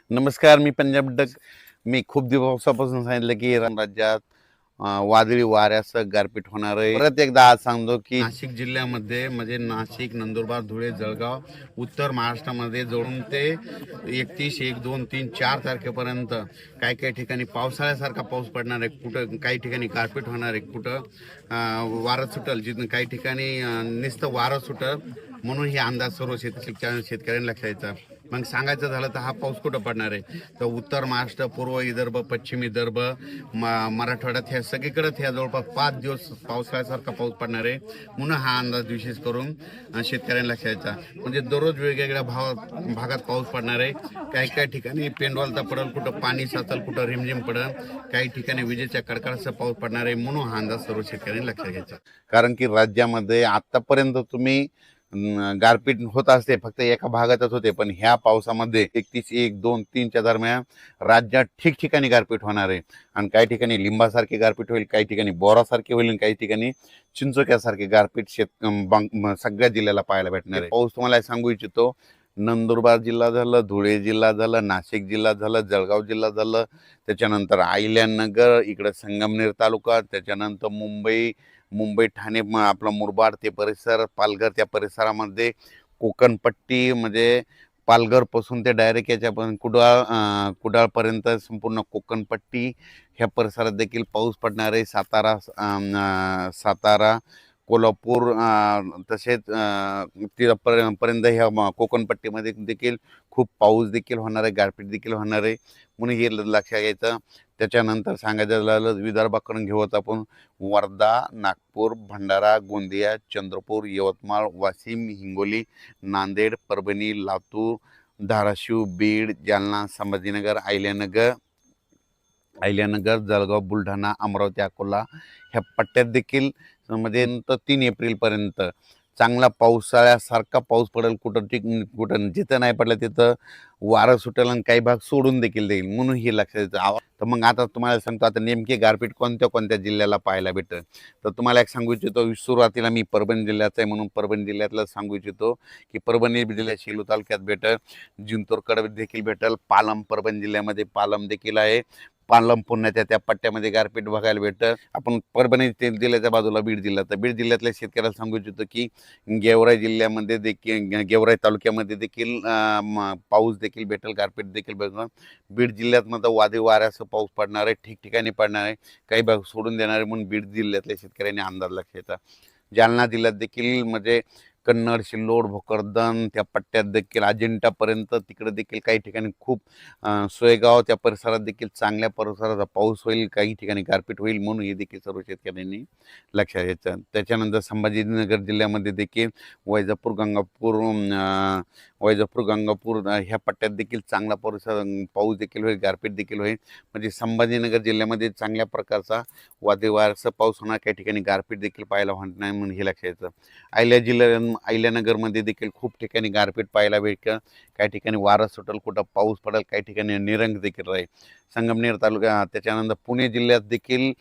नमस्कार, मी पंजाब डक. मी खूप दिवसापासून सांगितलं की राज्यात वादळी वाऱ्यासह गारपीट होणार आहे. परत एकदा आज सांगतो की नाशिक जिल्ह्यामध्ये म्हणजे नाशिक, नंदुरबार, धुळे, जळगाव, उत्तर महाराष्ट्रामध्ये जोडून ते 31, 1, 2, 3, 4 तारखेपर्यंत काही काही ठिकाणी पावसाळ्यासारखा पाऊस पडणार आहे. कुठं काही ठिकाणी गारपीट होणार आहे, कुठं वारं सुटल, जिथून काही ठिकाणी नुसतं वारं सुटल. म्हणून हे अंदाज सर्व शेतकऱ्यांना लक्षात यायचा. मग सांगायचं झालं तर हा पाऊस कुठं पडणार आहे, तर उत्तर महाराष्ट्र, पूर्व विदर्भ, पश्चिम विदर्भ, मराठवाड्यात ह्या सगळीकडे ह्या जवळपास 5 दिवस पावसाळ्यासारखा पाऊस पडणार आहे. म्हणून हा अंदाज विशेष करून शेतकऱ्यांना लक्षात यायचा. म्हणजे दररोज वेगवेगळ्या भागात पाऊस पडणार आहे. काही काही ठिकाणी पेंडवालता पडेल, कुठं पाणी साचल, कुठं रिमझिम पडेल, काही ठिकाणी विजेच्या कडकडासह पाऊस पडणार आहे. म्हणून हा अंदाज सर्व शेतकऱ्यांनी लक्षात घ्यायचा. कारण की राज्यामध्ये आतापर्यंत तुम्ही गारपीट होत असते, फक्त एका भागातच होते, पण ह्या पावसामध्ये 31, 1, 2, 3च्या दरम्यान राज्यात ठिकठिकाणी गारपीट होणार आहे. आणि काही ठिकाणी लिंबासारखी गारपीट होईल, काही ठिकाणी बोरासारखी होईल, काही ठिकाणी चिंचोक्यासारखी गारपीट सगळ्या जिल्ह्याला पाहायला भेटणार आहे. पाऊस तुम्हाला सांगू इच्छितो, नंदुरबार जिल्हा झालं, धुळे जिल्हा झालं, नाशिक जिल्हा झालं, जळगाव जिल्हा झालं, त्याच्यानंतर अहिल्यानगर, इकडं संगमनेर तालुका, त्याच्यानंतर मुंबई ठाणे, आपला मुरबाड ते परिसर, पालघर त्या परिसरामध्ये, कोकणपट्टी म्हणजे पालघरपासून ते डायरेक्ट याच्यापर्यंत कुडाळपर्यंत संपूर्ण कोकणपट्टी ह्या परिसरात देखील पाऊस पडणार आहे. सातारा, कोल्हापूर, तसेच तिथपर्यंत ह्या कोकणपट्टीमध्ये देखील खूप पाऊस देखील होणार आहे, गारपीट देखील होणार आहे. म्हणून हे लक्षात घ्यायचं. त्याच्यानंतर सांगायचं झालं विदर्भाकडून घेऊत आपण, वर्धा, नागपूर, भंडारा, गोंदिया, चंद्रपूर, यवतमाळ, वाशिम, हिंगोली, नांदेड, परभणी, लातूर, धाराशिव, बीड, जालना, संभाजीनगर, अहिल्यानगर, जळगाव, बुलढाणा, अमरावती, अकोला ह्या पट्ट्यात देखील म्हणजे 3 एप्रिलपर्यंत चांगला पावसाळ्यासारखा पाऊस पडेल. कुठं जिथं नाही पडलं तिथं वारं सुटेल आणि काही भाग सोडून देखील देईल. म्हणून हे लक्षात येतं. तर मग आता तुम्हाला सांगतो, आता नेमके गारपीट कोणत्या कोणत्या जिल्ह्याला पाहायला भेटेल. तर तुम्हाला एक सांगू इच्छितो, सुरुवातीला मी परभणी जिल्ह्याचा आहे म्हणून परभणी जिल्ह्यातलं सांगू इच्छितो की परभणी जिल्ह्यात शेलू तालुक्यात भेटेल, जिंतूरकडे देखील भेटेल, पालम परभणी जिल्ह्यामध्ये पालम देखील आहे, पालम पुण्याच्या त्या पट्ट्यामध्ये गारपीट बघायला भेटतं. आपण परभणी जिल्ह्याच्या बाजूला बीड जिल्हा, तर बीड जिल्ह्यातल्या शेतकऱ्याला सांगू इच्छितो की गेवराई जिल्ह्यामध्ये देखील, गेवराई तालुक्यामध्ये देखील पाऊस देखील भेटेल, गारपीट देखील भेटेल. बीड जिल्ह्यात मात्र वादळी वाऱ्यासह पाऊस पडणार आहे, ठिकठिकाणी पडणार आहे, काही भाग सोडून देणार आहे. म्हणून बीड जिल्ह्यातल्या शेतकऱ्यांनी अंदाज लक्षात येतात. जालना जिल्ह्यात देखील म्हणजे कन्नड, सिल्लोड, भोकरदन त्या पट्ट्यात देखील अजिंठापर्यंत तिकडे देखील काही ठिकाणी खूप सोयगाव त्या परिसरात देखील चांगल्या परिसराचा पाऊस होईल, काही ठिकाणी गारपीट होईल. म्हणून हे देखील सर्व शेतकऱ्यांनी लक्षात घ्यायचं. त्याच्यानंतर संभाजीनगर जिल्ह्यामध्ये देखील वैजापूर, गंगापूर ह्या पट्ट्यात देखील चांगला पाऊस देखील होईल, गारपीट देखील होईल. म्हणजे संभाजीनगर जिल्ह्यामध्ये चांगल्या प्रकारचा वादळी वाऱ्यासह पाऊस होणार, काही ठिकाणी गारपीट देखील पाहायला होणार नाही. म्हणून हे लक्षात येतं. अहिल्यानगरमध्ये देखील खूप ठिकाणी गारपीट पाहायला भेटेल, काही ठिकाणी वारं सुटेल, कुठं पाऊस पडेल, काही ठिकाणी निरंग देखील राहील. संगमनेर तालुका, त्याच्यानंतर पुणे जिल्ह्यात देखील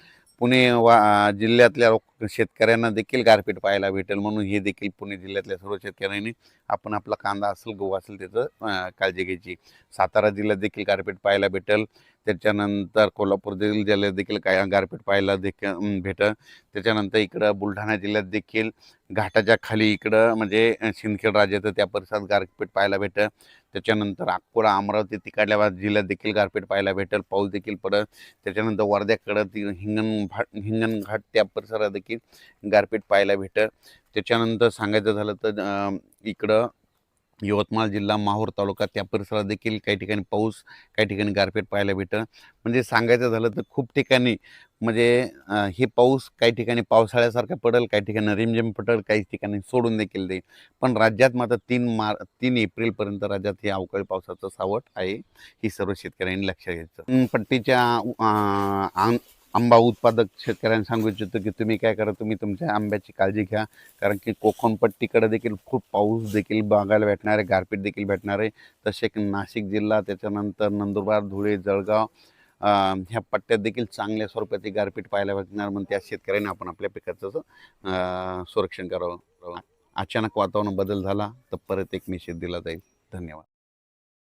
जिल्ह्यातल्या शेतकऱ्यांना देखील गारपीट पाहायला भेटेल. म्हणून हे देखील पुणे जिल्ह्यातल्या सर्व शेतकऱ्यांनी आपण आपला कांदा असेल, गहू असेल त्याचं काळजी घ्यायची. सातारा जिल्ह्यात देखील गारपीट पाहायला भेटेल. त्याच्यानंतर कोल्हापूर जिल्ह्यात देखील काय गारपीट पाहायला देखील भेटेल. त्याच्यानंतर इकडं बुलढाणा जिल्ह्यात देखील घाटाच्या खाली इकडं म्हणजे सिंदखेड राजाचं त्या परिसरात गारपीट पाहायला भेटेल. त्याच्यानंतर अकोला, अमरावती तिकडल्या जिल्ह्यात देखील गारपीट पाहायला भेटेल, पाऊस देखील पडेल. त्याच्यानंतर वर्ध्याकडं हिंगणघाट त्या परिसरात देखील गारपीट पाहायला भेटेल. त्याच्यानंतर सांगायचं झालं तर इकडं यवतमाळ जिल्हा, माहूर तालुका त्या परिसरात देखील काही ठिकाणी पाऊस, काही ठिकाणी गारपीट पाहायला भेटेल. म्हणजे सांगायचं झालं तर खूप ठिकाणी म्हणजे हे पाऊस काही ठिकाणी पावसाळ्यासारखा पडेल, काही ठिकाणी रिमझिम पडेल, काही ठिकाणी सोडून देखील देईल. पण राज्यात मात्र 3 एप्रिलपर्यंत राज्यात हे अवकाळी पावसाचं सावट आहे. ही सर्व शेतकऱ्यांनी लक्षात घ्यायचं. पट्टीच्या आंबा उत्पादक शेतकऱ्यांना सांगू इच्छितो की तुम्ही काय करा, तुम्ही तुमच्या आंब्याची काळजी घ्या. कारण की कोकणपट्टीकडे देखील खूप पाऊस देखील बघायला भेटणार आहे, गारपीट देखील भेटणार आहे. तसे नाशिक जिल्हा, त्याच्यानंतर नंदुरबार, धुळे, जळगाव ह्या पट्ट्यात देखील चांगल्या स्वरूपाची गारपीट पाहायला भेटणार. म्हणून त्या शेतकऱ्यांनी आपण आपल्या पिकाचं संरक्षण करावं. अचानक वातावरण बदल झाला तर परत एक मेसेज दिला जाईल. धन्यवाद.